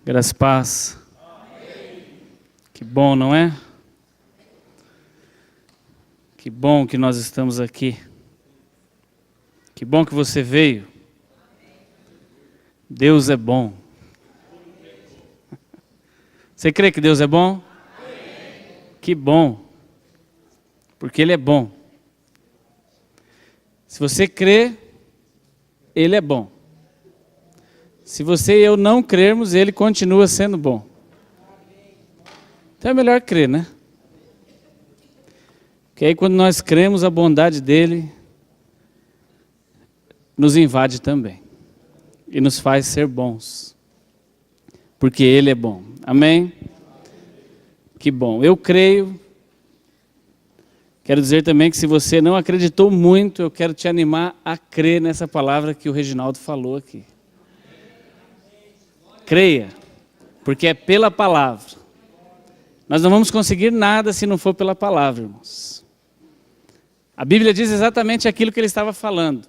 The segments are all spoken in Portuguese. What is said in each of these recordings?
Graças e paz. Que bom, não é? Que bom que nós estamos aqui. Que bom que você veio. Deus é bom. Você crê que Deus é bom? Que bom. Porque Ele é bom. Se você crê, Ele é bom. Se você e eu não crermos, Ele continua sendo bom. Então é melhor crer, né? Porque aí quando nós cremos, a bondade dEle nos invade também. E nos faz ser bons. Porque Ele é bom. Amém? Que bom. Eu creio. Quero dizer também que se você não acreditou muito, eu quero te animar a crer nessa palavra que o Reginaldo falou aqui. Creia, porque é pela palavra. Nós não vamos conseguir nada se não for pela palavra, irmãos. A Bíblia diz exatamente aquilo que ele estava falando.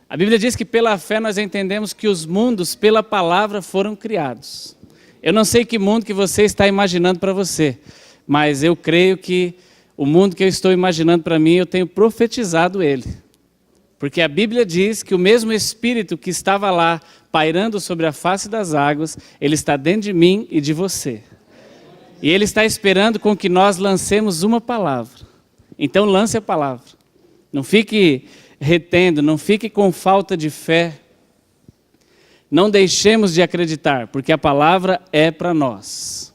A Bíblia diz que pela fé nós entendemos que os mundos pela palavra foram criados. Eu não sei que mundo que você está imaginando para você, mas eu creio que o mundo que eu estou imaginando para mim, eu tenho profetizado ele. Porque a Bíblia diz que o mesmo Espírito que estava lá, pairando sobre a face das águas, ele está dentro de mim e de você. E ele está esperando com que nós lancemos uma palavra. Então lance a palavra. Não fique retendo, não fique com falta de fé. Não deixemos de acreditar, porque a palavra é para nós.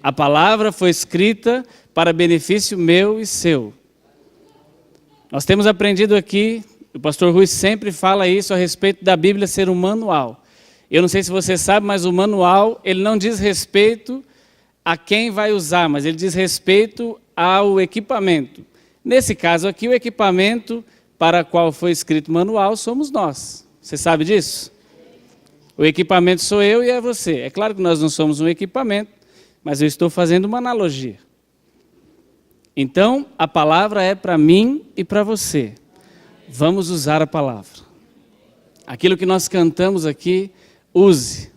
A palavra foi escrita para benefício meu e seu. Nós temos aprendido aqui, o pastor Rui sempre fala isso a respeito da Bíblia ser um manual. Eu não sei se você sabe, mas o manual, ele não diz respeito a quem vai usar, mas ele diz respeito ao equipamento. Nesse caso aqui, o equipamento para o qual foi escrito o manual somos nós. Você sabe disso? O equipamento sou eu e é você. É claro que nós não somos um equipamento, mas eu estou fazendo uma analogia. Então, a palavra é para mim e para você. Vamos usar a palavra. Aquilo que nós cantamos aqui, use.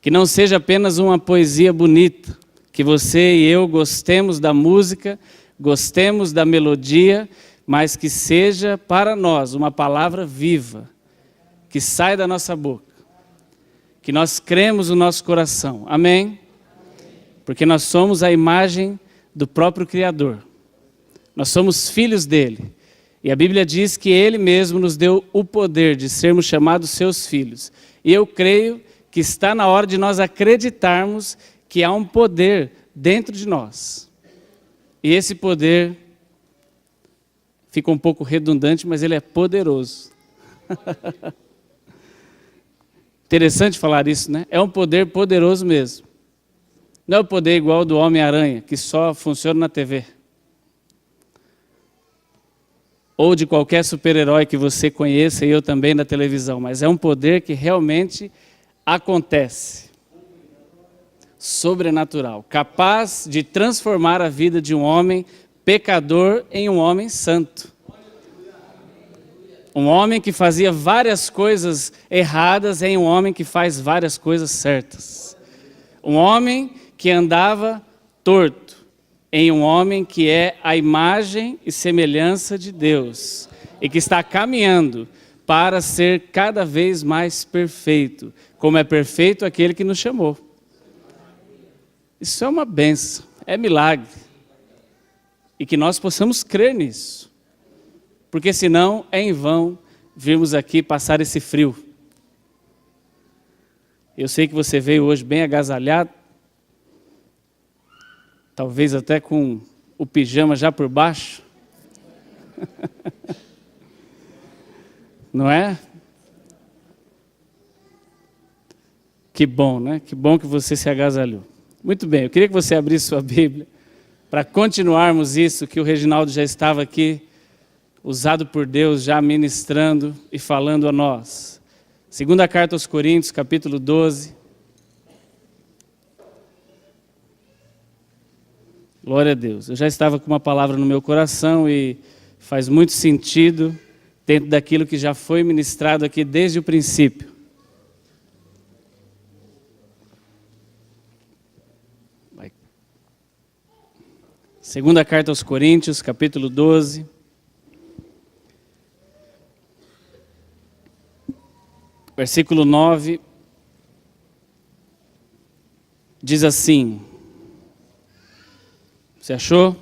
Que não seja apenas uma poesia bonita. Que você e eu gostemos da música, gostemos da melodia, mas que seja para nós uma palavra viva, que sai da nossa boca. Que nós cremos no nosso coração. Amém? Porque nós somos a imagem do próprio Criador. Nós somos filhos dele. E a Bíblia diz que ele mesmo nos deu o poder de sermos chamados seus filhos. E eu creio que está na hora de nós acreditarmos que há um poder dentro de nós. E esse poder fica um pouco redundante, mas ele é poderoso. Interessante falar isso, né? É um poder poderoso mesmo. Não é o poder igual ao do Homem-Aranha, que só funciona na TV. Ou de qualquer super-herói que você conheça, e eu também na televisão. Mas é um poder que realmente acontece. Sobrenatural. Capaz de transformar a vida de um homem pecador em um homem santo. Um homem que fazia várias coisas erradas em um homem que faz várias coisas certas. Um homem que andava torto em um homem que é a imagem e semelhança de Deus e que está caminhando para ser cada vez mais perfeito, como é perfeito aquele que nos chamou. Isso é uma bênção, é milagre. E que nós possamos crer nisso, porque senão é em vão virmos aqui passar esse frio. Eu sei que você veio hoje bem agasalhado, talvez até com o pijama já por baixo. Não é? Que bom, né? Que bom que você se agasalhou. Muito bem, eu queria que você abrisse sua Bíblia para continuarmos isso que o Reginaldo já estava aqui, usado por Deus, já ministrando e falando a nós. Segunda carta aos Coríntios, capítulo 12. Glória a Deus. Eu já estava com uma palavra no meu coração e faz muito sentido dentro daquilo que já foi ministrado aqui desde o princípio. Segunda carta aos Coríntios, capítulo 12. Versículo 9. Diz assim. Você achou?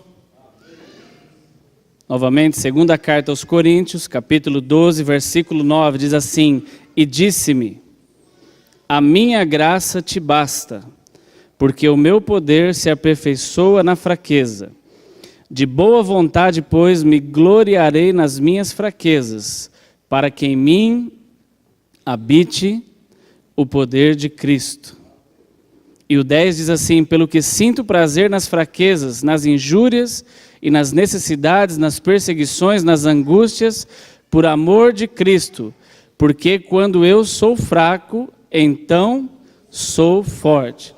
Novamente, segunda carta aos Coríntios, capítulo 12, versículo 9, diz assim: E disse-me, a minha graça te basta, porque o meu poder se aperfeiçoa na fraqueza. De boa vontade, pois, me gloriarei nas minhas fraquezas, para que em mim habite o poder de Cristo. E o 10 diz assim: pelo que sinto prazer nas fraquezas, nas injúrias e nas necessidades, nas perseguições, nas angústias, por amor de Cristo, porque quando eu sou fraco, então sou forte.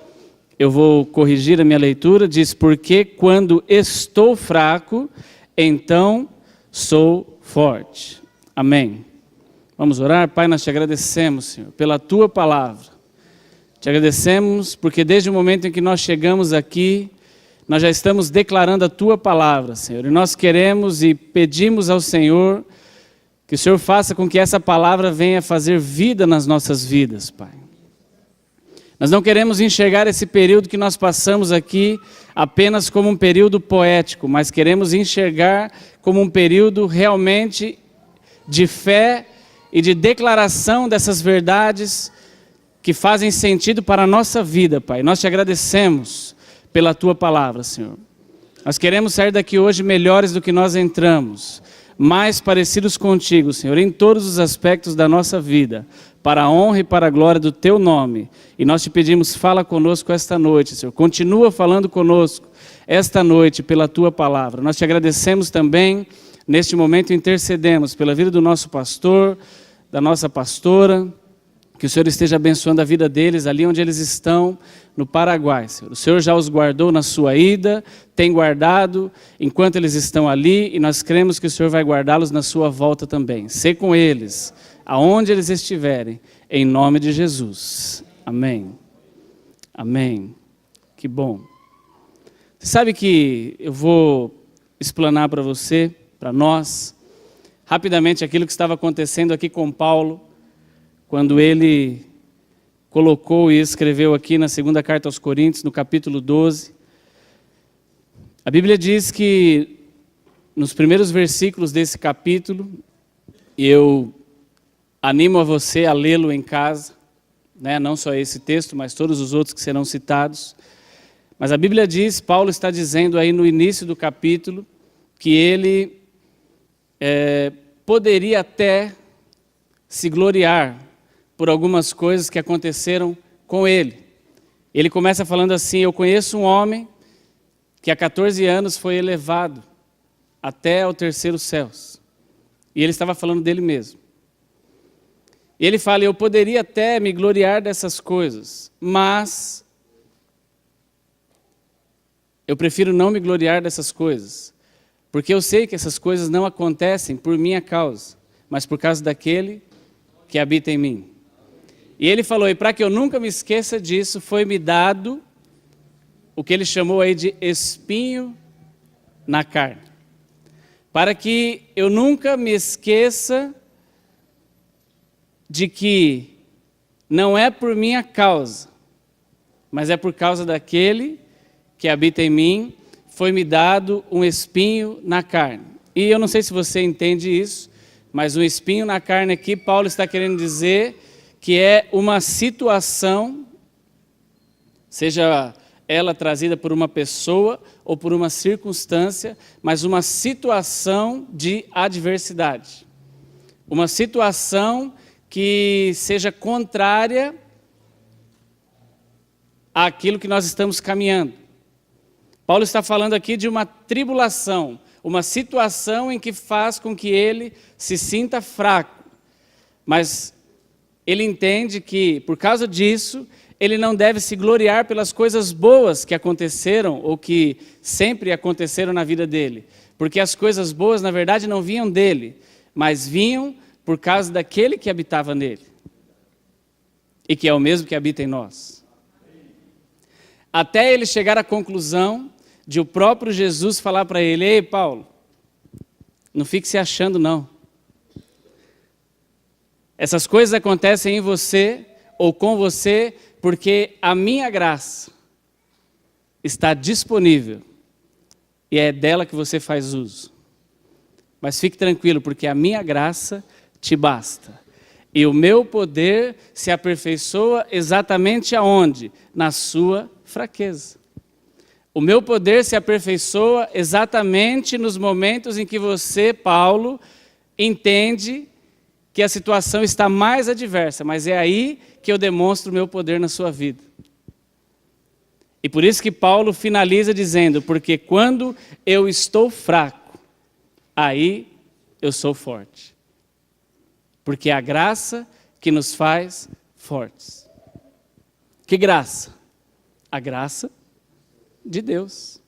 Eu vou corrigir a minha leitura, diz: porque quando estou fraco, então sou forte. Amém. Vamos orar? Pai, nós te agradecemos, Senhor, pela Tua palavra. Te agradecemos porque desde o momento em que nós chegamos aqui, nós já estamos declarando a Tua palavra, Senhor. E nós queremos e pedimos ao Senhor que o Senhor faça com que essa palavra venha fazer vida nas nossas vidas, Pai. Nós não queremos enxergar esse período que nós passamos aqui apenas como um período poético, mas queremos enxergar como um período realmente de fé e de declaração dessas verdades que fazem sentido para a nossa vida, Pai. Nós te agradecemos pela Tua palavra, Senhor. Nós queremos sair daqui hoje melhores do que nós entramos, mais parecidos contigo, Senhor, em todos os aspectos da nossa vida, para a honra e para a glória do Teu nome. E nós te pedimos, fala conosco esta noite, Senhor. Continua falando conosco esta noite pela Tua palavra. Nós te agradecemos também, neste momento intercedemos pela vida do nosso pastor, da nossa pastora, que o Senhor esteja abençoando a vida deles ali onde eles estão, no Paraguai, Senhor. O Senhor já os guardou na sua ida, tem guardado enquanto eles estão ali, e nós cremos que o Senhor vai guardá-los na sua volta também. Sê com eles, aonde eles estiverem, em nome de Jesus. Amém. Amém. Que bom. Você sabe que eu vou explanar para você, para nós, rapidamente aquilo que estava acontecendo aqui com Paulo, quando ele colocou e escreveu aqui na segunda carta aos Coríntios, no capítulo 12. A Bíblia diz que nos primeiros versículos desse capítulo, e eu animo a você a lê-lo em casa, né? Não só esse texto, mas todos os outros que serão citados. Mas a Bíblia diz, Paulo está dizendo aí no início do capítulo, que ele poderia até se gloriar por algumas coisas que aconteceram com ele. Ele começa falando assim: eu conheço um homem que há 14 anos foi elevado até ao terceiro céu. E ele estava falando dele mesmo. E ele fala: eu poderia até me gloriar dessas coisas, mas eu prefiro não me gloriar dessas coisas, porque eu sei que essas coisas não acontecem por minha causa, mas por causa daquele que habita em mim. E ele falou: e para que eu nunca me esqueça disso, foi-me dado o que ele chamou aí de espinho na carne. Para que eu nunca me esqueça de que não é por minha causa, mas é por causa daquele que habita em mim, foi-me dado um espinho na carne. E eu não sei se você entende isso, mas um espinho na carne aqui, Paulo está querendo dizer que é uma situação, seja ela trazida por uma pessoa ou por uma circunstância, mas uma situação de adversidade. Uma situação que seja contrária àquilo que nós estamos caminhando. Paulo está falando aqui de uma tribulação, uma situação em que faz com que ele se sinta fraco, mas ele entende que, por causa disso, ele não deve se gloriar pelas coisas boas que aconteceram ou que sempre aconteceram na vida dele. Porque as coisas boas, na verdade, não vinham dele, mas vinham por causa daquele que habitava nele. E que é o mesmo que habita em nós. Até ele chegar à conclusão de o próprio Jesus falar para ele: ei, Paulo, não fique se achando não. Essas coisas acontecem em você ou com você porque a minha graça está disponível e é dela que você faz uso. Mas fique tranquilo, porque a minha graça te basta. E o meu poder se aperfeiçoa exatamente aonde? Na sua fraqueza. O meu poder se aperfeiçoa exatamente nos momentos em que você, Paulo, entende que a situação está mais adversa, mas é aí que eu demonstro o meu poder na sua vida. E por isso que Paulo finaliza dizendo: porque quando eu estou fraco, aí eu sou forte. Porque é a graça que nos faz fortes. Que graça? A graça de Deus.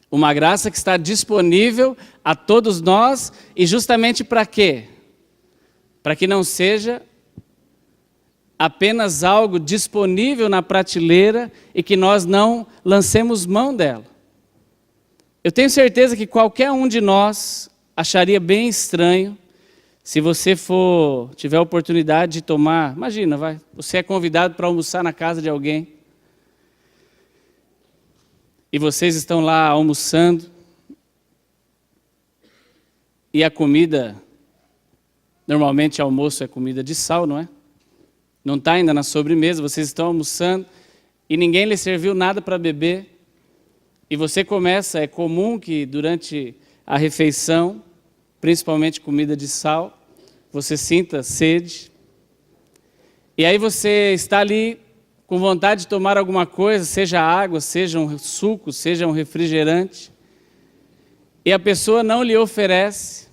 Uma graça que está disponível a todos nós, e justamente para quê? Para que não seja apenas algo disponível na prateleira e que nós não lancemos mão dela. Eu tenho certeza que qualquer um de nós acharia bem estranho se você tiver a oportunidade de tomar, imagina, você é convidado para almoçar na casa de alguém, e vocês estão lá almoçando, e a comida, normalmente almoço é comida de sal, não é? Não está ainda na sobremesa, vocês estão almoçando, e ninguém lhe serviu nada para beber, e você começa, é comum que durante a refeição, principalmente comida de sal, você sinta sede, e aí você está ali com vontade de tomar alguma coisa, seja água, seja um suco, seja um refrigerante, e a pessoa não lhe oferece,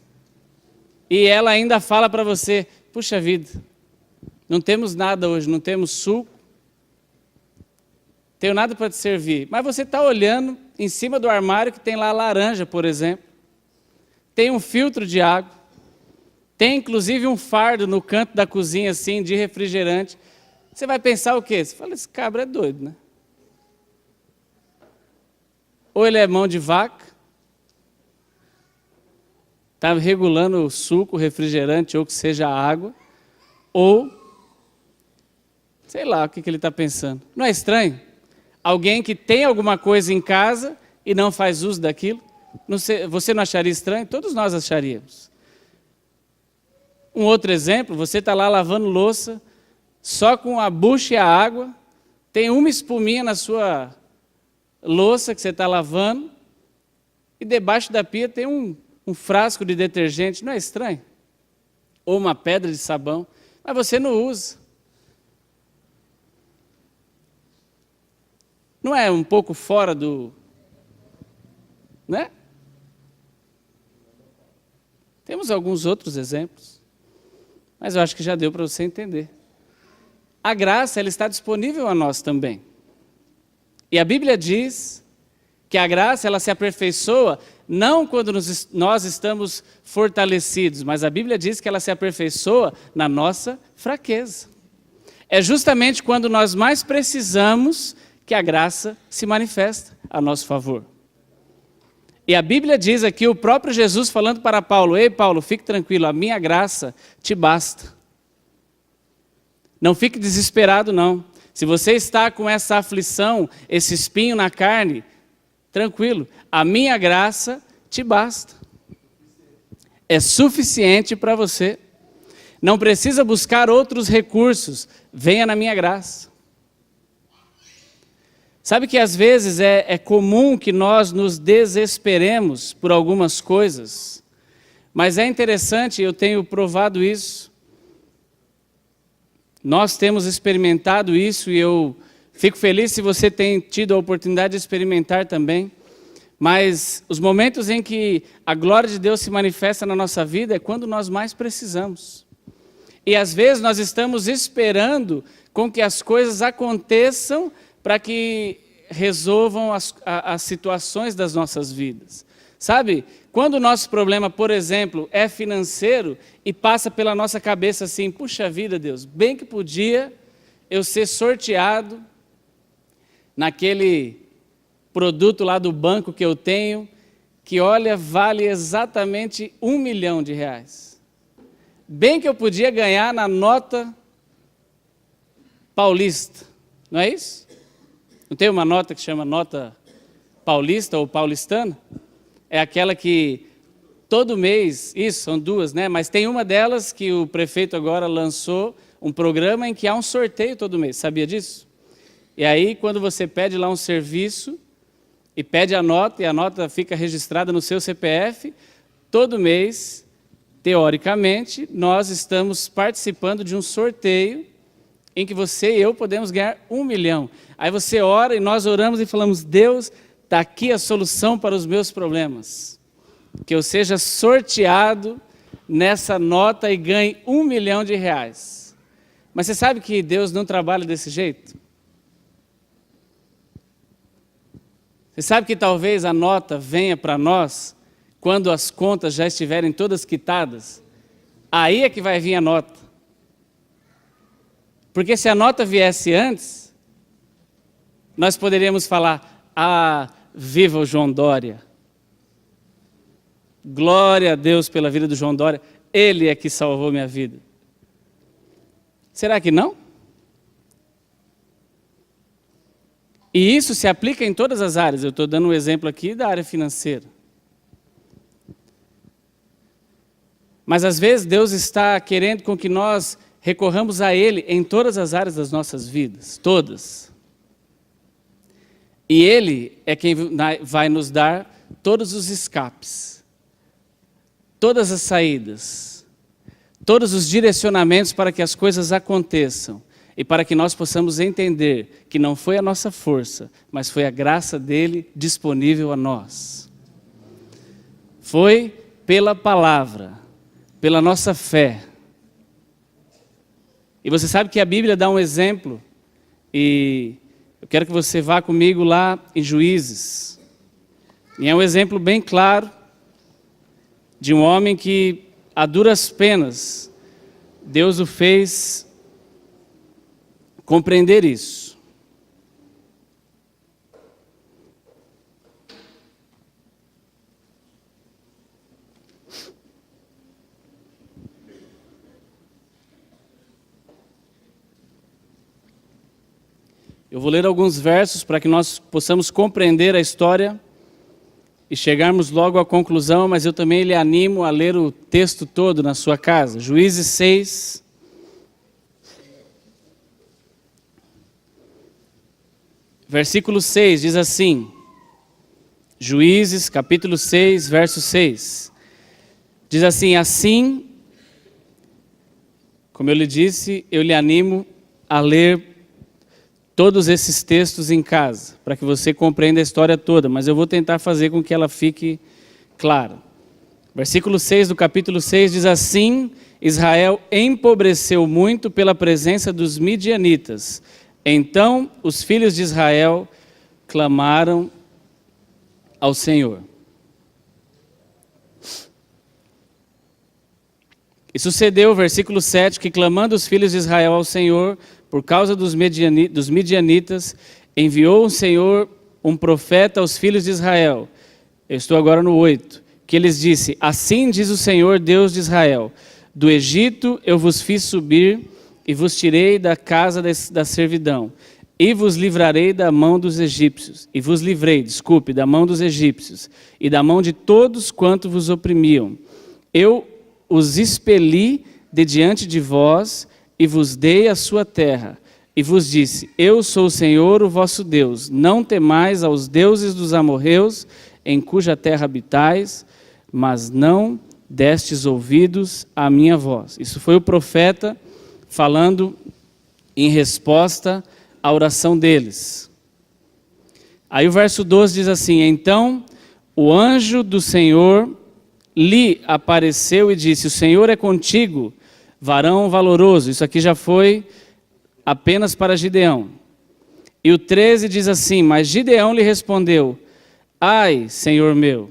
e ela ainda fala para você: puxa vida, não temos nada hoje, não temos suco, tenho nada para te servir. Mas você está olhando em cima do armário que tem lá laranja, por exemplo, tem um filtro de água, tem inclusive um fardo no canto da cozinha assim de refrigerante. Você vai pensar o quê? Você fala: esse cabra é doido, né? Ou ele é mão de vaca, está regulando o suco, o refrigerante, ou que seja a água, ou sei lá o que ele está pensando. Não é estranho? Alguém que tem alguma coisa em casa e não faz uso daquilo, você não acharia estranho? Todos nós acharíamos. Um outro exemplo: você está lá lavando louça, só com a bucha e a água, tem uma espuminha na sua louça que você está lavando, e debaixo da pia tem um frasco de detergente. Não é estranho? Ou uma pedra de sabão, mas você não usa. Não é um pouco fora do... né? Temos alguns outros exemplos, mas eu acho que já deu para você entender. A graça, ela está disponível a nós também. E a Bíblia diz que a graça, ela se aperfeiçoa não quando nós estamos fortalecidos, mas a Bíblia diz que ela se aperfeiçoa na nossa fraqueza. É justamente quando nós mais precisamos que a graça se manifesta a nosso favor. E a Bíblia diz aqui, o próprio Jesus falando para Paulo: ei, Paulo, fique tranquilo, a minha graça te basta. Não fique desesperado, não. Se você está com essa aflição, esse espinho na carne, tranquilo, a minha graça te basta. É suficiente para você. Não precisa buscar outros recursos, venha na minha graça. Sabe que às vezes é comum que nós nos desesperemos por algumas coisas, mas é interessante, eu tenho provado isso. Nós temos experimentado isso e eu fico feliz se você tem tido a oportunidade de experimentar também. Mas os momentos em que a glória de Deus se manifesta na nossa vida é quando nós mais precisamos. E às vezes nós estamos esperando com que as coisas aconteçam para que resolvam as situações das nossas vidas. Sabe, quando o nosso problema, por exemplo, é financeiro e passa pela nossa cabeça assim: puxa vida, Deus, bem que podia eu ser sorteado naquele produto lá do banco que eu tenho, que olha, vale exatamente R$1 milhão. Bem que eu podia ganhar na nota paulista, não é isso? Não tem uma nota que chama nota paulista ou paulistana? É aquela que todo mês, isso, são duas, né? Mas tem uma delas que o prefeito agora lançou um programa em que há um sorteio todo mês, sabia disso? E aí, quando você pede lá um serviço, e pede a nota, e a nota fica registrada no seu CPF, todo mês, teoricamente, nós estamos participando de um sorteio em que você e eu podemos ganhar R$1 milhão. Aí você ora e nós oramos e falamos, Deus, está aqui a solução para os meus problemas. Que eu seja sorteado nessa nota e ganhe R$1 milhão. Mas você sabe que Deus não trabalha desse jeito? Você sabe que talvez a nota venha para nós quando as contas já estiverem todas quitadas? Aí é que vai vir a nota. Porque se a nota viesse antes, nós poderíamos falar, viva o João Dória. Glória a Deus pela vida do João Dória, ele é que salvou minha vida. Será que não? E isso se aplica em todas as áreas. Eu estou dando um exemplo aqui da área financeira. Mas às vezes Deus está querendo com que nós recorramos a Ele em todas as áreas das nossas vidas, todas. E Ele é quem vai nos dar todos os escapes, todas as saídas, todos os direcionamentos para que as coisas aconteçam. E para que nós possamos entender que não foi a nossa força, mas foi a graça dele disponível a nós. Foi pela palavra, pela nossa fé. E você sabe que a Bíblia dá um exemplo, e eu quero que você vá comigo lá em Juízes. E é um exemplo bem claro de um homem que, a duras penas, Deus o fez compreender isso. Eu vou ler alguns versos para que nós possamos compreender a história e chegarmos logo à conclusão, mas eu também lhe animo a ler o texto todo na sua casa. Juízes 6, versículo 6 diz assim, Juízes, capítulo 6, verso 6. Diz assim, assim, como eu lhe disse, eu lhe animo a ler todos esses textos em casa, para que você compreenda a história toda, mas eu vou tentar fazer com que ela fique clara. Versículo 6 do capítulo 6 diz assim, Israel empobreceu muito pela presença dos midianitas. Então os filhos de Israel clamaram ao Senhor. E sucedeu, versículo 7, que clamando os filhos de Israel ao Senhor, por causa dos midianitas, enviou o Senhor um profeta aos filhos de Israel. Eu estou agora no 8, que lhes disse, assim diz o Senhor Deus de Israel, do Egito eu vos fiz subir e vos tirei da casa da servidão, e vos livrarei da mão dos egípcios, da mão dos egípcios, e da mão de todos quanto vos oprimiam. Eu os expeli de diante de vós, e vos dei a sua terra, e vos disse, eu sou o Senhor, o vosso Deus, não temais aos deuses dos amorreus, em cuja terra habitais, mas não destes ouvidos à minha voz. Isso foi o profeta falando em resposta à oração deles. Aí o verso 12 diz assim, então o anjo do Senhor lhe apareceu e disse, o Senhor é contigo, varão valoroso. Isso aqui já foi apenas para Gideão. E o 13 diz assim, mas Gideão lhe respondeu, ai, Senhor meu.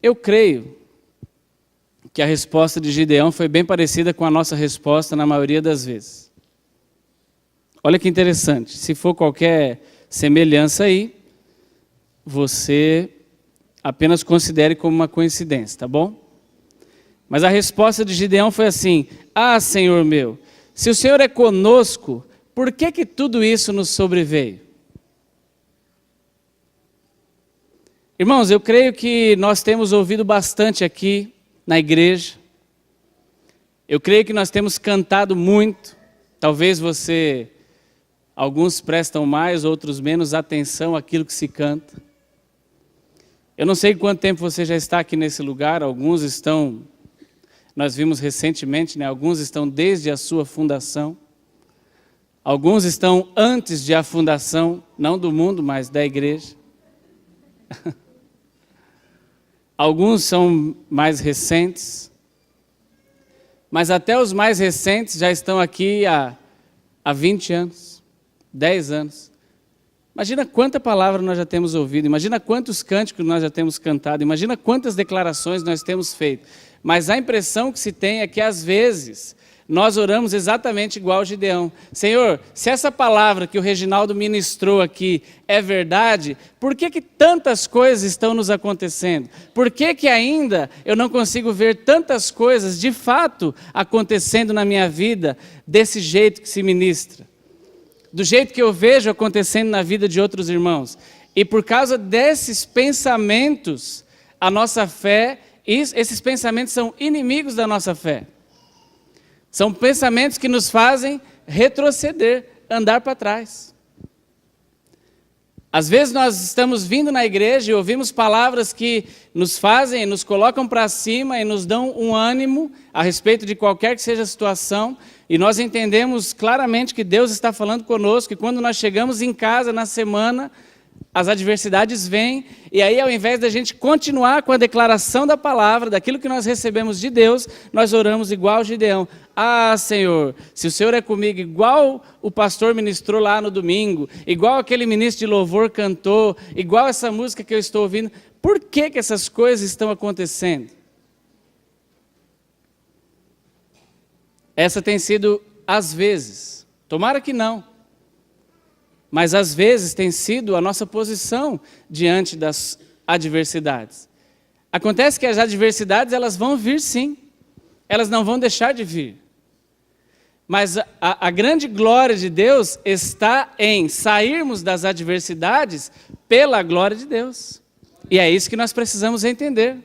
Eu creio que a resposta de Gideão foi bem parecida com a nossa resposta na maioria das vezes. Olha que interessante, se for qualquer semelhança aí, você apenas considere como uma coincidência, tá bom? Mas a resposta de Gideão foi assim: ah, Senhor meu, se o Senhor é conosco, por que tudo isso nos sobreveio? Irmãos, eu creio que nós temos ouvido bastante aqui na igreja. Eu creio que nós temos cantado muito. Talvez alguns prestam mais, outros menos atenção àquilo que se canta. Eu não sei quanto tempo você já está aqui nesse lugar, alguns estão, nós vimos recentemente, né? Alguns estão desde a sua fundação. Alguns estão antes de a fundação, não do mundo, mas da igreja. Alguns são mais recentes. Mas até os mais recentes já estão aqui há 20 anos, 10 anos. Imagina quanta palavra nós já temos ouvido, imagina quantos cânticos nós já temos cantado, imagina quantas declarações nós temos feito. Mas a impressão que se tem é que às vezes nós oramos exatamente igual Gideão. Senhor, se essa palavra que o Reginaldo ministrou aqui é verdade, por que tantas coisas estão nos acontecendo? Por que ainda eu não consigo ver tantas coisas de fato acontecendo na minha vida desse jeito que se ministra? Do jeito que eu vejo acontecendo na vida de outros irmãos. E por causa desses pensamentos, a nossa fé, esses pensamentos são inimigos da nossa fé. São pensamentos que nos fazem retroceder, andar para trás. Às vezes nós estamos vindo na igreja e ouvimos palavras que nos fazem, nos colocam para cima e nos dão um ânimo a respeito de qualquer que seja a situação, e nós entendemos claramente que Deus está falando conosco, e quando nós chegamos em casa na semana, as adversidades vêm, e aí ao invés da gente continuar com a declaração da palavra, daquilo que nós recebemos de Deus, nós oramos igual Gideão. Ah, Senhor, se o Senhor é comigo, igual o pastor ministrou lá no domingo, igual aquele ministro de louvor cantou, igual essa música que eu estou ouvindo, por que essas coisas estão acontecendo? Essa tem sido, às vezes, tomara que não, mas às vezes tem sido a nossa posição diante das adversidades. Acontece que as adversidades, elas vão vir sim, elas não vão deixar de vir. Mas a grande glória de Deus está em sairmos das adversidades pela glória de Deus. E é isso que nós precisamos entender.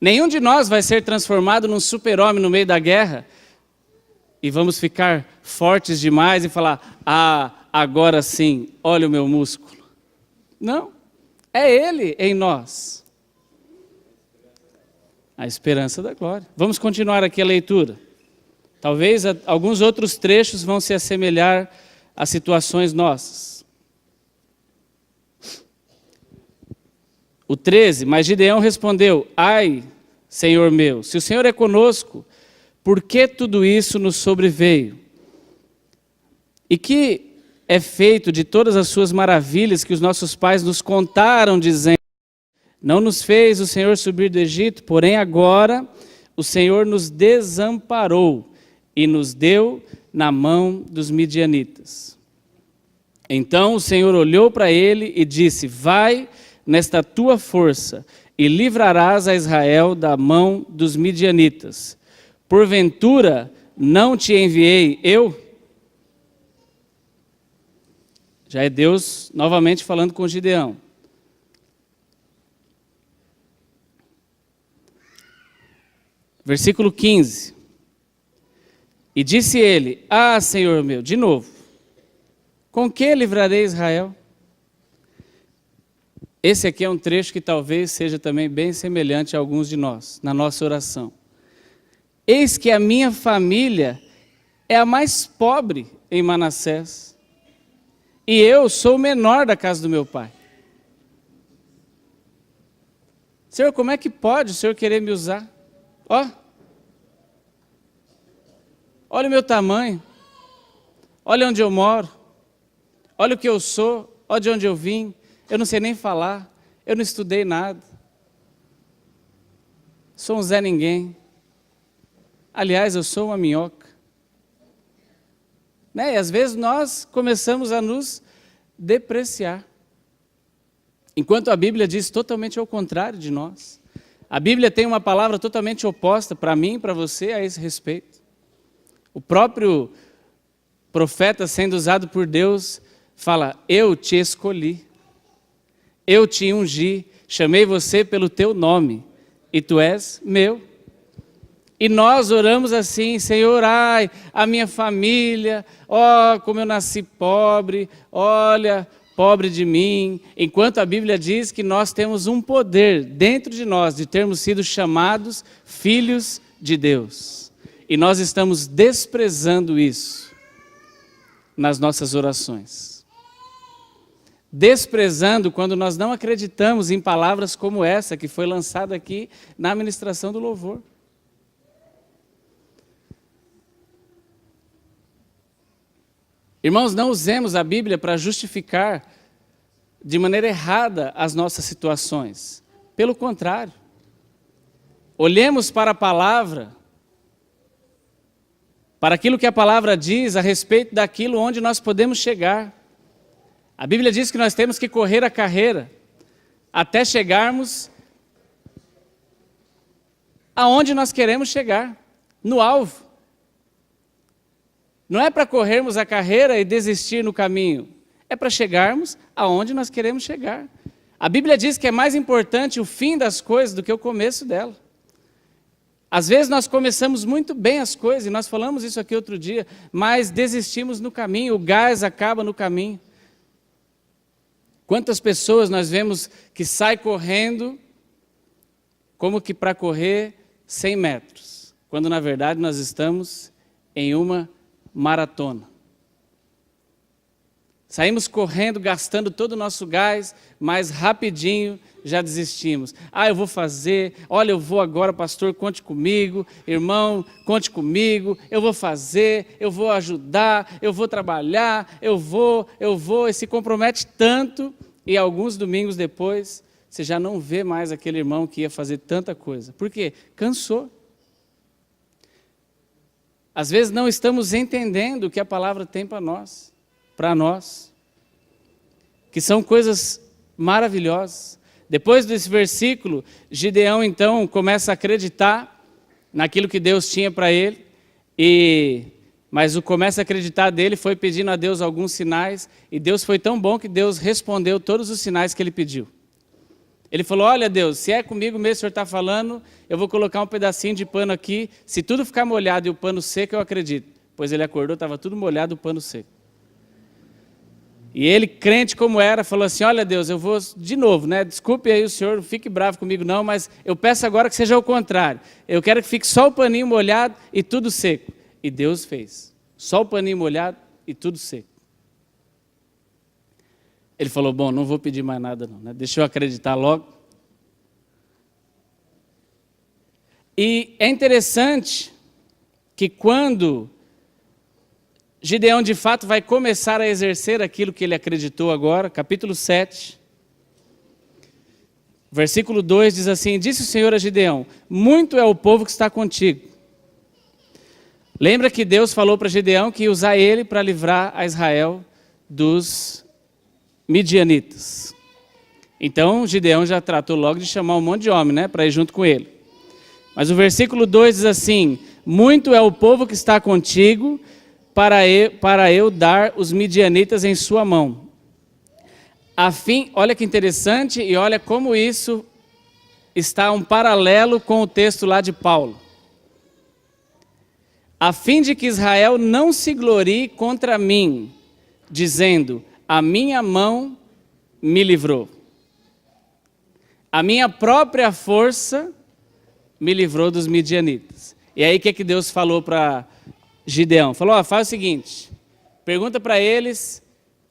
Nenhum de nós vai ser transformado num super-homem no meio da guerra e vamos ficar fortes demais e falar: ah, agora sim, olha o meu músculo. Não, é Ele em nós. A esperança da glória. Vamos continuar aqui a leitura. Talvez alguns outros trechos vão se assemelhar a situações nossas. O 13, mas Gideão respondeu: ai, Senhor meu, se o Senhor é conosco, por que tudo isso nos sobreveio? E que é feito de todas as suas maravilhas que os nossos pais nos contaram, dizendo: não nos fez o Senhor subir do Egito, porém agora o Senhor nos desamparou e nos deu na mão dos midianitas. Então o Senhor olhou para ele e disse: vai nesta tua força e livrarás a Israel da mão dos midianitas. Porventura não te enviei eu? Já é Deus novamente falando com Gideão. Versículo 15. E disse ele: ah, Senhor meu, de novo, com que livrarei Israel? Esse aqui é um trecho que talvez seja também bem semelhante a alguns de nós, na nossa oração. Eis que a minha família é a mais pobre em Manassés, e eu sou o menor da casa do meu pai. Senhor, como é que pode o Senhor querer me usar? Olha o meu tamanho, olha onde eu moro, olha o que eu sou, olha de onde eu vim, eu não sei nem falar, eu não estudei nada, sou um Zé Ninguém, aliás, eu sou uma minhoca. né? E às vezes nós começamos a nos depreciar. Enquanto a Bíblia diz totalmente ao contrário de nós. A Bíblia tem uma palavra totalmente oposta para mim e para você a esse respeito. O próprio profeta, sendo usado por Deus, fala: eu te escolhi, eu te ungi, chamei você pelo teu nome, e tu és meu. E nós oramos assim: Senhor, ai, a minha família, ó, como eu nasci pobre, olha, pobre de mim. Enquanto a Bíblia diz que nós temos um poder dentro de nós de termos sido chamados filhos de Deus. E nós estamos desprezando isso nas nossas orações. Desprezando quando nós não acreditamos em palavras como essa que foi lançada aqui na ministração do louvor. Irmãos, não usemos a Bíblia para justificar de maneira errada as nossas situações. Pelo contrário, olhemos para a palavra, para aquilo que a palavra diz a respeito daquilo onde nós podemos chegar. A Bíblia diz que nós temos que correr a carreira até chegarmos aonde nós queremos chegar, no alvo. Não é para corrermos a carreira e desistir no caminho, é para chegarmos aonde nós queremos chegar. A Bíblia diz que é mais importante o fim das coisas do que o começo dela. Às vezes nós começamos muito bem as coisas, e nós falamos isso aqui outro dia, mas desistimos no caminho, o gás acaba no caminho. Quantas pessoas nós vemos que saem correndo como que para correr 100 metros, quando na verdade nós estamos em uma maratona. Saímos correndo, gastando todo o nosso gás, mas rapidinho já desistimos. Eu vou fazer, olha, eu vou agora, pastor, conte comigo, irmão, conte comigo, eu vou fazer, eu vou ajudar, eu vou trabalhar, eu vou, e se compromete tanto, e alguns domingos depois, você já não vê mais aquele irmão que ia fazer tanta coisa. Por quê? Cansou. Às vezes não estamos entendendo o que a palavra tem para nós, que são coisas maravilhosas. Depois desse versículo, Gideão então começa a acreditar naquilo que Deus tinha para ele, mas o começa a acreditar dele foi pedindo a Deus alguns sinais, e Deus foi tão bom que Deus respondeu todos os sinais que ele pediu. Ele falou: olha Deus, se é comigo mesmo que o Senhor está falando, eu vou colocar um pedacinho de pano aqui, se tudo ficar molhado e o pano seco, eu acredito. Pois ele acordou, estava tudo molhado, o pano seco. E ele, crente como era, falou assim: olha Deus, eu vou de novo, né? Desculpe aí o senhor, não fique bravo comigo não, mas eu peço agora que seja o contrário. Eu quero que fique só o paninho molhado e tudo seco. E Deus fez. Só o paninho molhado e tudo seco. Ele falou: bom, não vou pedir mais nada não, né? Deixa eu acreditar logo. E é interessante que quando Gideão de fato vai começar a exercer aquilo que ele acreditou agora, capítulo 7, versículo 2 diz assim: disse o Senhor a Gideão: muito é o povo que está contigo. Lembra que Deus falou para Gideão que ia usar ele para livrar a Israel dos midianitas. Então Gideão já tratou logo de chamar um monte de homem, né, para ir junto com ele. Mas o versículo 2 diz assim: muito é o povo que está contigo, para eu dar os midianitas em sua mão. Olha que interessante, e olha como isso está um paralelo com o texto lá de Paulo. A fim de que Israel não se glorie contra mim, dizendo: a minha mão me livrou. A minha própria força me livrou dos midianitas. E aí o que Deus falou para Gideão? Falou: faz o seguinte, pergunta para eles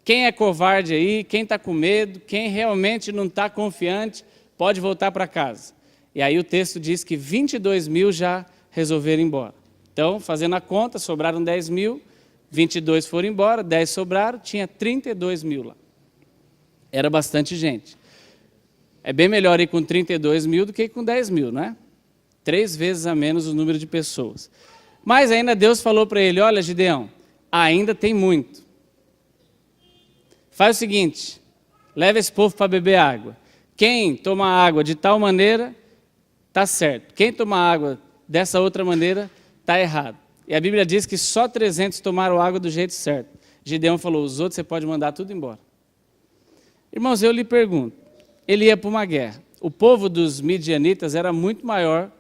quem é covarde aí, quem está com medo, quem realmente não está confiante, pode voltar para casa. E aí o texto diz que 22 mil já resolveram ir embora. Então, fazendo a conta, sobraram 10 mil, 22 foram embora, 10 sobraram, tinha 32 mil lá. Era bastante gente. É bem melhor ir com 32 mil do que ir com 10 mil, não é? 3 vezes a menos o número de pessoas. Mas ainda Deus falou para ele: olha Gideão, ainda tem muito. Faz o seguinte, leva esse povo para beber água. Quem toma água de tal maneira, está certo. Quem toma água dessa outra maneira, está errado. E a Bíblia diz que só 300 tomaram água do jeito certo. Gideão falou, os outros você pode mandar tudo embora. Irmãos, eu lhe pergunto, ele ia para uma guerra. O povo dos midianitas era muito maior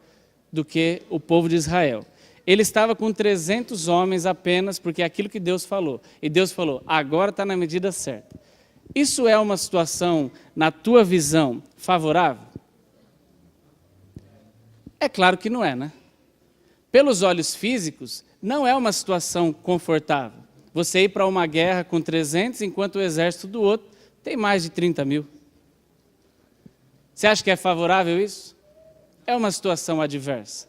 do que o povo de Israel. Ele estava com 300 homens apenas, porque é aquilo que Deus falou. E Deus falou, agora está na medida certa. Isso é uma situação, na tua visão, favorável? É claro que não é, né? Pelos olhos físicos, não é uma situação confortável. Você ir para uma guerra com 300, enquanto o exército do outro tem mais de 30 mil. Você acha que é favorável isso? É uma situação adversa.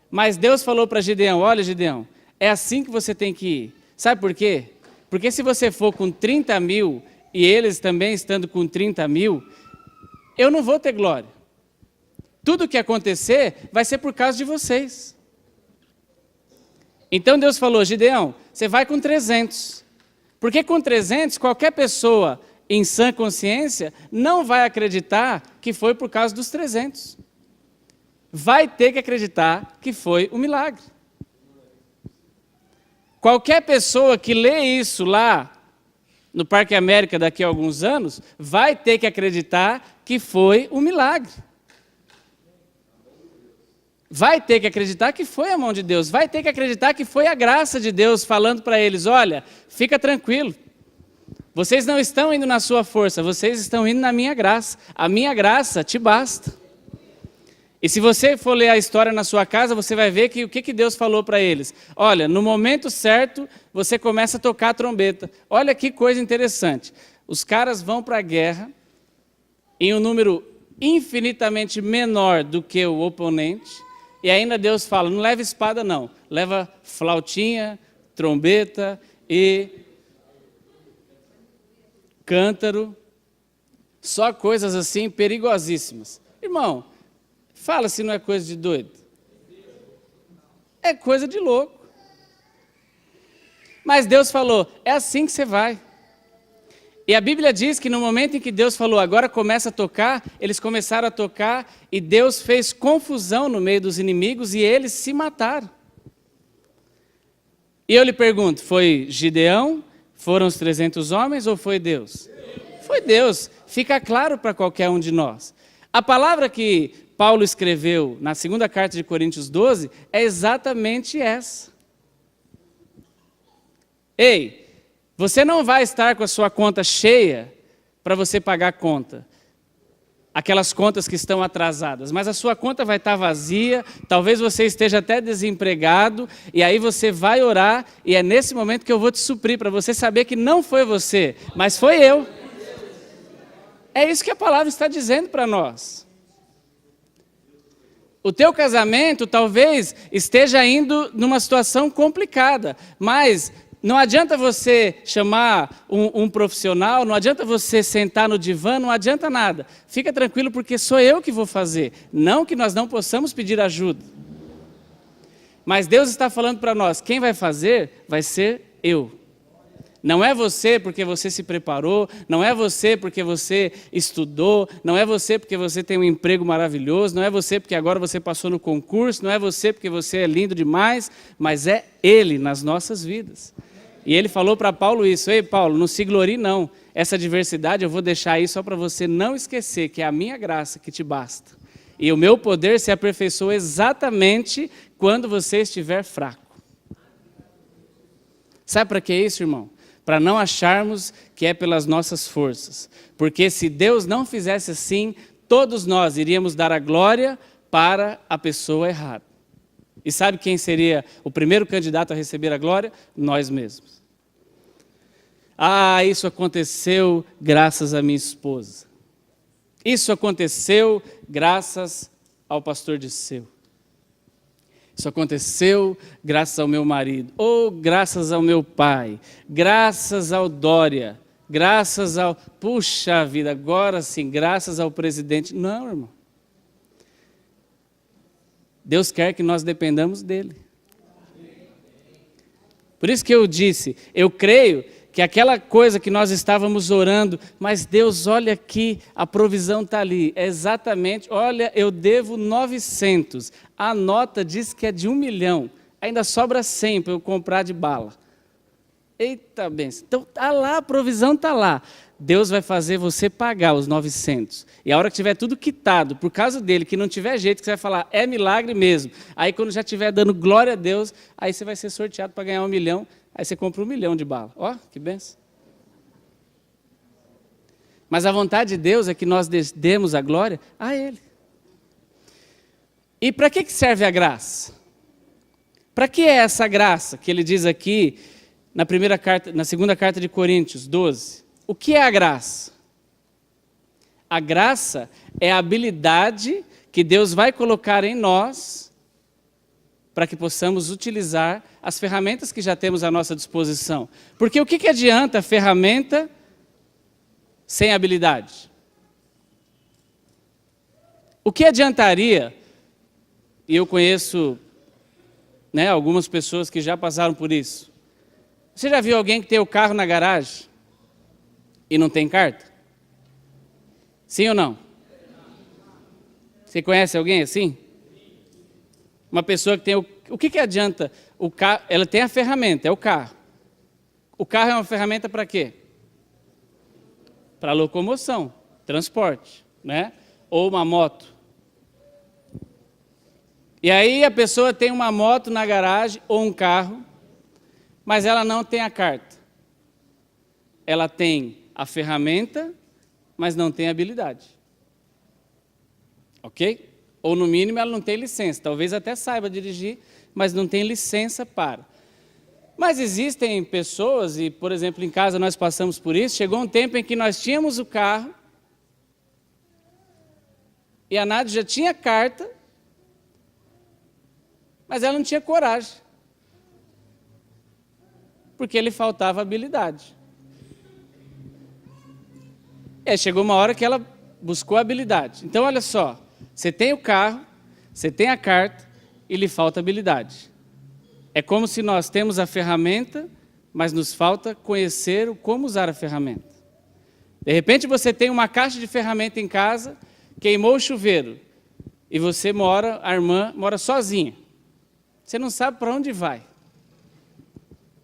Mas Deus falou para Gideão, olha Gideão, é assim que você tem que ir. Sabe por quê? Porque se você for com 30 mil e eles também estando com 30 mil, eu não vou ter glória. Tudo que acontecer vai ser por causa de vocês. Então Deus falou, Gideão, você vai com 300. Porque com 300, qualquer pessoa em sã consciência não vai acreditar que foi por causa dos 300. Vai ter que acreditar que foi um milagre. Qualquer pessoa que lê isso lá no Parque América daqui a alguns anos, vai ter que acreditar que foi um milagre. Vai ter que acreditar que foi a mão de Deus, vai ter que acreditar que foi a graça de Deus falando para eles, olha, fica tranquilo, vocês não estão indo na sua força, vocês estão indo na minha graça, a minha graça te basta. E se você for ler a história na sua casa, você vai ver que o que Deus falou para eles. Olha, no momento certo, você começa a tocar a trombeta. Olha que coisa interessante. Os caras vão para a guerra em um número infinitamente menor do que o oponente, e ainda Deus fala, não leva espada não, leva flautinha, trombeta e cântaro, só coisas assim perigosíssimas. Irmão, fala se não é coisa de doido. É coisa de louco. Mas Deus falou, é assim que você vai. E a Bíblia diz que no momento em que Deus falou, agora começa a tocar, eles começaram a tocar e Deus fez confusão no meio dos inimigos e eles se mataram. E eu lhe pergunto, foi Gideão, foram os 300 homens ou foi Deus? Foi Deus, fica claro para qualquer um de nós. A palavra que Paulo escreveu na segunda carta de Coríntios 12 é exatamente essa. Ei, você não vai estar com a sua conta cheia para você pagar a conta. Aquelas contas que estão atrasadas. Mas a sua conta vai estar vazia, talvez você esteja até desempregado, e aí você vai orar, e é nesse momento que eu vou te suprir, para você saber que não foi você, mas foi eu. É isso que a palavra está dizendo para nós. O teu casamento talvez esteja indo numa situação complicada, mas não adianta você chamar um profissional, não adianta você sentar no divã, não adianta nada. Fica tranquilo porque sou eu que vou fazer. Não que nós não possamos pedir ajuda. Mas Deus está falando para nós, quem vai fazer vai ser eu. Não é você porque você se preparou, não é você porque você estudou, não é você porque você tem um emprego maravilhoso, não é você porque agora você passou no concurso, não é você porque você é lindo demais, mas é Ele nas nossas vidas. E Ele falou para Paulo isso, ei Paulo, não se glorie não, essa adversidade eu vou deixar aí só para você não esquecer que é a minha graça que te basta. E o meu poder se aperfeiçoa exatamente quando você estiver fraco. Sabe para que isso, irmão? Para não acharmos que é pelas nossas forças. Porque se Deus não fizesse assim, todos nós iríamos dar a glória para a pessoa errada. E sabe quem seria o primeiro candidato a receber a glória? Nós mesmos. Ah, isso aconteceu graças à minha esposa. Isso aconteceu graças ao pastor Disseu. Isso aconteceu graças ao meu marido, ou graças ao meu pai, graças ao Dória, graças ao... Puxa vida, agora sim, graças ao presidente. Não, irmão. Deus quer que nós dependamos dele. Por isso que eu disse, eu creio que aquela coisa que nós estávamos orando, mas Deus, olha aqui, a provisão está ali. É exatamente, olha, eu devo 900. A nota diz que é de 1 milhão. Ainda sobra 100 para eu comprar de bala. Eita bênção. Então, está lá, a provisão está lá. Deus vai fazer você pagar os 900. E a hora que tiver tudo quitado, por causa dele, que não tiver jeito, que você vai falar, é milagre mesmo. Aí quando já estiver dando glória a Deus, aí você vai ser sorteado para ganhar 1 milhão. Aí você compra 1 milhão de bala. Ó, que bênção. Mas a vontade de Deus é que nós demos a glória a Ele. E para que serve a graça? Para que é essa graça que ele diz aqui na segunda carta de Coríntios 12? O que é a graça? A graça é a habilidade que Deus vai colocar em nós para que possamos utilizar as ferramentas que já temos à nossa disposição. Porque o que adianta a ferramenta sem habilidade? O que adiantaria, e eu conheço algumas pessoas que já passaram por isso. Você já viu alguém que tem o carro na garagem e não tem carta? Sim ou não? Você conhece alguém assim? Uma pessoa que tem o que adianta? O carro, ela tem a ferramenta, é o carro. O carro é uma ferramenta para quê? Para locomoção, transporte, né? Ou uma moto. E aí a pessoa tem uma moto na garagem ou um carro, mas ela não tem a carta. Ela tem a ferramenta, mas não tem a habilidade. Ok? Ou no mínimo ela não tem licença, talvez até saiba dirigir, mas não tem licença para. Mas existem pessoas, e por exemplo em casa nós passamos por isso, chegou um tempo em que nós tínhamos o carro, e a Nádia já tinha carta, mas ela não tinha coragem, porque lhe faltava habilidade. Chegou uma hora que ela buscou habilidade. Então olha só, você tem o carro, você tem a carta e lhe falta habilidade. É como se nós temos a ferramenta, mas nos falta conhecer como usar a ferramenta. De repente você tem uma caixa de ferramenta em casa, queimou o chuveiro, e você a irmã mora sozinha. Você não sabe para onde vai.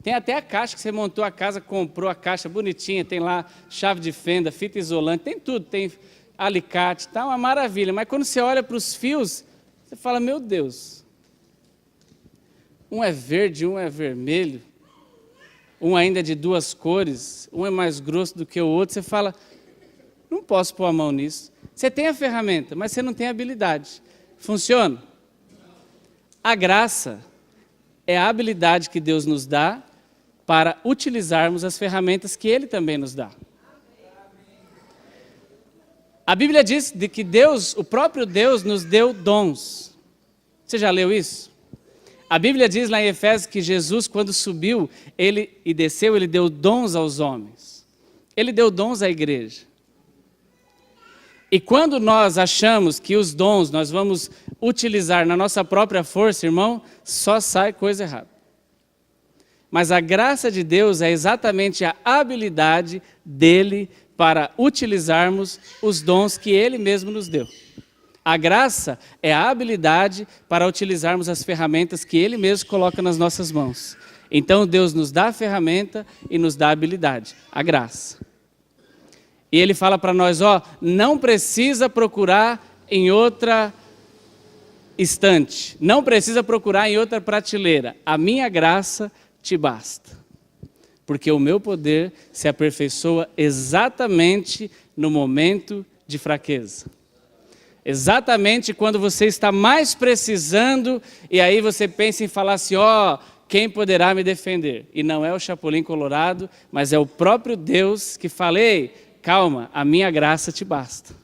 Tem até a caixa que você montou a casa, comprou a caixa bonitinha, tem lá chave de fenda, fita isolante, tem tudo, tem alicate, está uma maravilha. Mas quando você olha para os fios, você fala, meu Deus, um é verde, um é vermelho, um ainda é de 2 cores, um é mais grosso do que o outro, você fala, não posso pôr a mão nisso. Você tem a ferramenta, mas você não tem a habilidade. Funciona? A graça é a habilidade que Deus nos dá para utilizarmos as ferramentas que Ele também nos dá. A Bíblia diz que Deus, o próprio Deus, nos deu dons. Você já leu isso? A Bíblia diz lá em Efésios que Jesus, quando subiu e desceu, Ele deu dons aos homens. Ele deu dons à igreja. E quando nós achamos que os dons nós vamos utilizar na nossa própria força, irmão, só sai coisa errada. Mas a graça de Deus é exatamente a habilidade dele para utilizarmos os dons que Ele mesmo nos deu. A graça é a habilidade para utilizarmos as ferramentas que Ele mesmo coloca nas nossas mãos. Então Deus nos dá a ferramenta e nos dá a habilidade, a graça. E Ele fala para nós, não precisa procurar em outra estante, não precisa procurar em outra prateleira. A minha graça te basta. Porque o meu poder se aperfeiçoa exatamente no momento de fraqueza. Exatamente quando você está mais precisando, e aí você pensa em falar assim, quem poderá me defender? E não é o Chapolin Colorado, mas é o próprio Deus que fala, ei, calma, a minha graça te basta.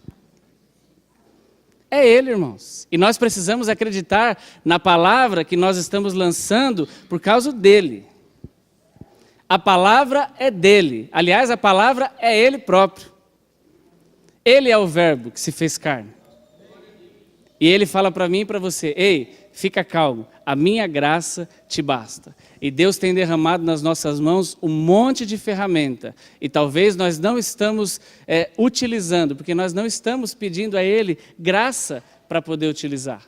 É Ele, irmãos. E nós precisamos acreditar na palavra que nós estamos lançando por causa dEle. A palavra é dEle. Aliás, a palavra é Ele próprio. Ele é o verbo que se fez carne. E Ele fala para mim e para você, ei, fica calmo, a minha graça te basta. E Deus tem derramado nas nossas mãos um monte de ferramenta. E talvez nós não estamos utilizando, porque nós não estamos pedindo a Ele graça para poder utilizar.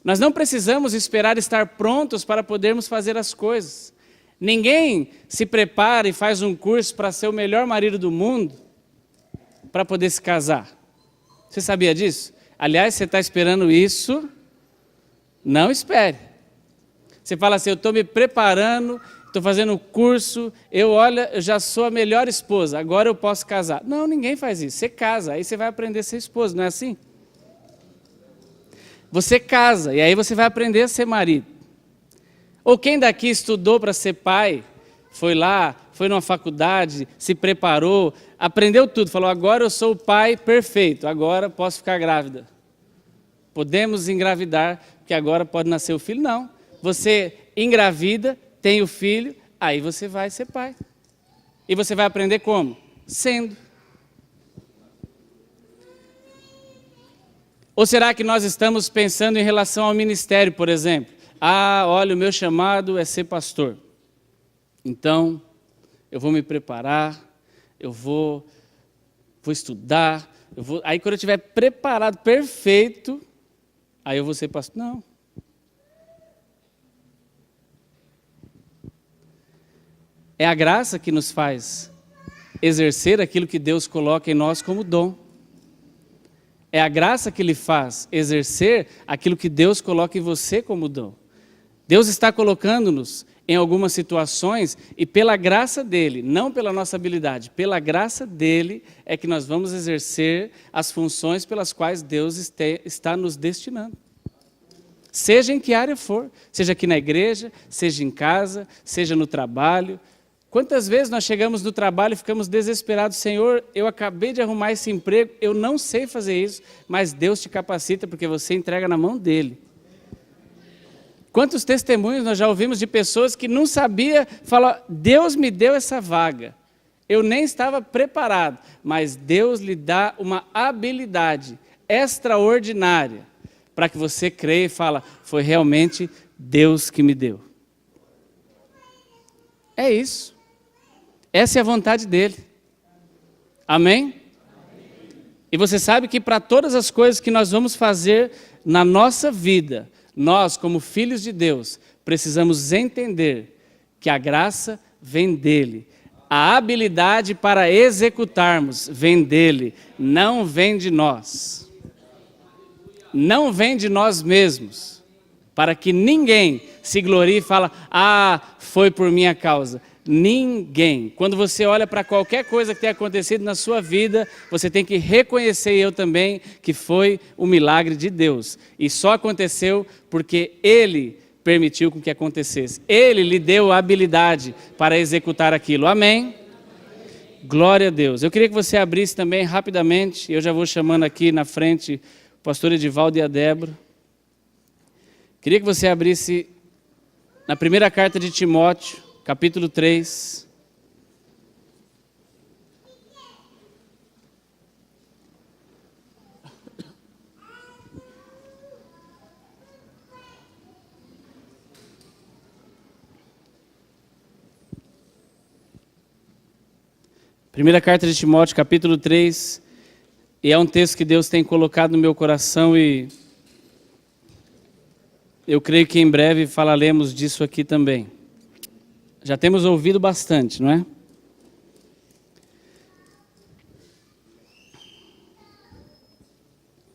Nós não precisamos esperar estar prontos para podermos fazer as coisas. Ninguém se prepara e faz um curso para ser o melhor marido do mundo para poder se casar. Você sabia disso? Aliás, você está esperando isso? Não espere. Você fala assim, eu estou me preparando, estou fazendo um curso, eu já sou a melhor esposa, agora eu posso casar. Não, ninguém faz isso. Você casa, aí você vai aprender a ser esposa, não é assim? Você casa, e aí você vai aprender a ser marido. Ou quem daqui estudou para ser pai, foi lá, foi numa faculdade, se preparou, aprendeu tudo, falou, agora eu sou o pai perfeito, agora posso ficar grávida. Podemos engravidar, porque agora pode nascer o filho. Não, você engravida, tem o filho, aí você vai ser pai. E você vai aprender como? Sendo. Ou será que nós estamos pensando em relação ao ministério, por exemplo? Olha, o meu chamado é ser pastor. Então, eu vou me preparar, eu vou estudar, aí quando eu estiver preparado, perfeito, aí eu vou ser pastor. Não. É a graça que nos faz exercer aquilo que Deus coloca em nós como dom. É a graça que lhe faz exercer aquilo que Deus coloca em você como dom. Deus está colocando-nos em algumas situações e pela graça dEle, não pela nossa habilidade, pela graça dEle é que nós vamos exercer as funções pelas quais Deus está nos destinando. Seja em que área for, seja aqui na igreja, seja em casa, seja no trabalho. Quantas vezes nós chegamos no trabalho e ficamos desesperados, Senhor, eu acabei de arrumar esse emprego, eu não sei fazer isso, mas Deus te capacita porque você entrega na mão dEle. Quantos testemunhos nós já ouvimos de pessoas que não sabiam, falam, Deus me deu essa vaga, eu nem estava preparado, mas Deus lhe dá uma habilidade extraordinária para que você creia e fala, foi realmente Deus que me deu. É isso. Essa é a vontade dEle. Amém? E você sabe que para todas as coisas que nós vamos fazer na nossa vida, nós, como filhos de Deus, precisamos entender que a graça vem dEle. A habilidade para executarmos vem dEle, não vem de nós. Não vem de nós mesmos, para que ninguém se glorie e fale, foi por minha causa. Ninguém. Quando você olha para qualquer coisa que tenha acontecido na sua vida, você tem que reconhecer, eu também, que foi um milagre de Deus. E só aconteceu porque Ele permitiu com que acontecesse. Ele lhe deu a habilidade para executar aquilo. Amém? Glória a Deus. Eu queria que você abrisse também rapidamente, eu já vou chamando aqui na frente o pastor Edivaldo e a Débora. Queria que você abrisse na primeira carta de Timóteo, capítulo 3. Primeira carta de Timóteo, capítulo 3. E é um texto que Deus tem colocado no meu coração e eu creio que em breve falaremos disso aqui também. Já temos ouvido bastante, não é?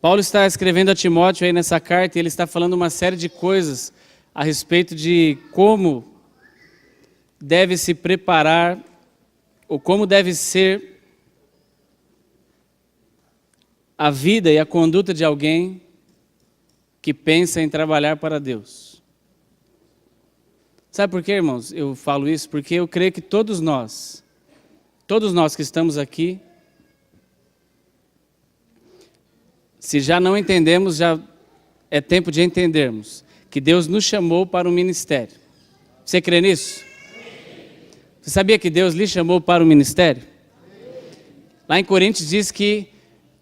Paulo está escrevendo a Timóteo aí nessa carta e ele está falando uma série de coisas a respeito de como deve se preparar ou como deve ser a vida e a conduta de alguém que pensa em trabalhar para Deus. Sabe por quê, irmãos? Eu falo isso porque eu creio que todos nós que estamos aqui, se já não entendemos, já é tempo de entendermos que Deus nos chamou para o ministério. Você crê nisso? Você sabia que Deus lhe chamou para o ministério? Lá em Coríntios diz que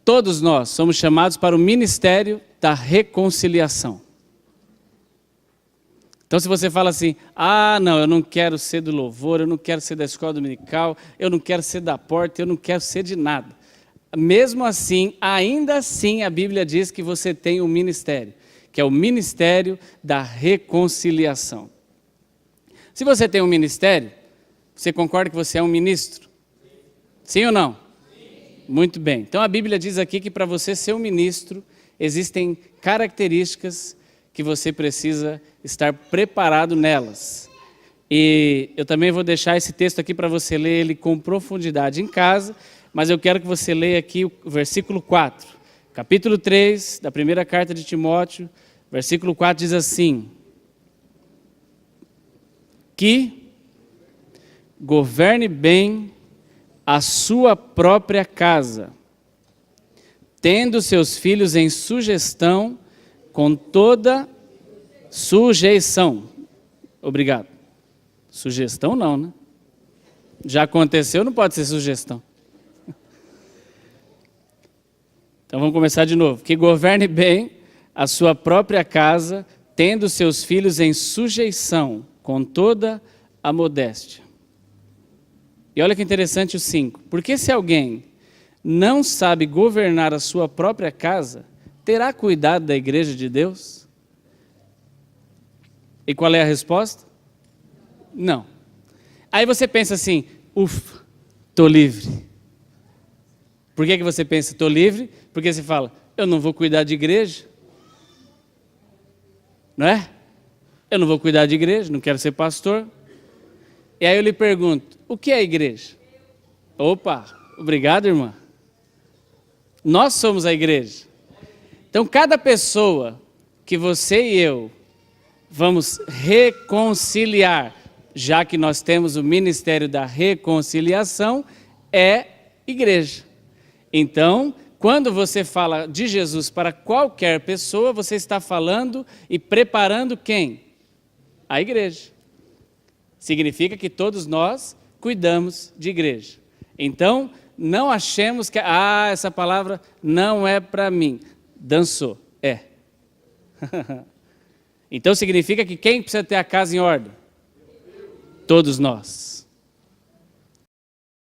todos nós somos chamados para o ministério da reconciliação. Então, se você fala assim, não, eu não quero ser do louvor, eu não quero ser da escola dominical, eu não quero ser da porta, eu não quero ser de nada. Mesmo assim, ainda assim, a Bíblia diz que você tem um ministério, que é o ministério da reconciliação. Se você tem um ministério, você concorda que você é um ministro? Sim ou não? Sim. Muito bem. Então, a Bíblia diz aqui que para você ser um ministro, existem características que você precisa estar preparado nelas. E eu também vou deixar esse texto aqui para você ler ele com profundidade em casa, mas eu quero que você leia aqui o versículo 4. Capítulo 3 da primeira carta de Timóteo, versículo 4 diz assim: que governe bem a sua própria casa, tendo seus filhos em sujeição, com toda sujeição. Obrigado. Sugestão não, né? Já aconteceu, não pode ser sugestão. Então vamos começar de novo. Que governe bem a sua própria casa, tendo seus filhos em sujeição, com toda a modéstia. E olha que interessante o 5. Porque se alguém não sabe governar a sua própria casa, terá cuidado da igreja de Deus? E qual é a resposta? Não. Aí você pensa assim, ufa, estou livre. Por que você pensa, estou livre? Porque você fala, eu não vou cuidar de igreja. Não é? Eu não vou cuidar de igreja, não quero ser pastor. E aí eu lhe pergunto, o que é a igreja? Opa, obrigado, irmã. Nós somos a igreja. Então, cada pessoa que você e eu vamos reconciliar, já que nós temos o ministério da reconciliação, é igreja. Então, quando você fala de Jesus para qualquer pessoa, você está falando e preparando quem? A igreja. Significa que todos nós cuidamos de igreja. Então, não achemos que, essa palavra não é para mim. Dançou. É. Então significa que quem precisa ter a casa em ordem? Todos nós.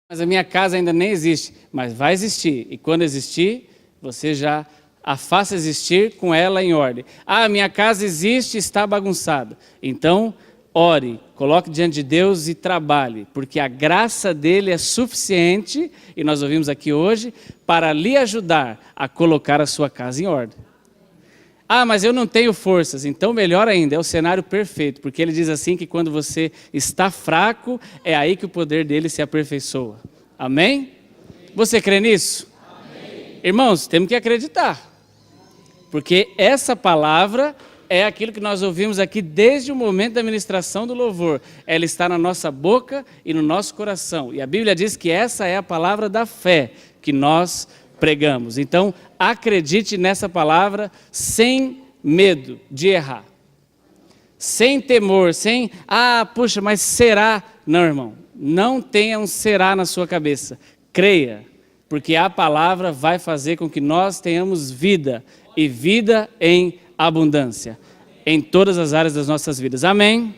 Mas a minha casa ainda nem existe. Mas vai existir. E quando existir, você já a faça existir com ela em ordem. Minha casa existe, está bagunçada. Então, ore, coloque diante de Deus e trabalhe, porque a graça dele é suficiente, e nós ouvimos aqui hoje, para lhe ajudar a colocar a sua casa em ordem. Mas eu não tenho forças. Então melhor ainda, é o cenário perfeito, porque ele diz assim que quando você está fraco, é aí que o poder dele se aperfeiçoa. Amém? Você crê nisso? Amém. Irmãos, temos que acreditar, porque essa palavra é aquilo que nós ouvimos aqui desde o momento da ministração do louvor. Ela está na nossa boca e no nosso coração. E a Bíblia diz que essa é a palavra da fé que nós pregamos. Então, acredite nessa palavra sem medo de errar. Sem temor, sem, puxa, mas será? Não, irmão, não tenha um será na sua cabeça. Creia, porque a palavra vai fazer com que nós tenhamos vida, e vida em abundância, em todas as áreas das nossas vidas. Amém?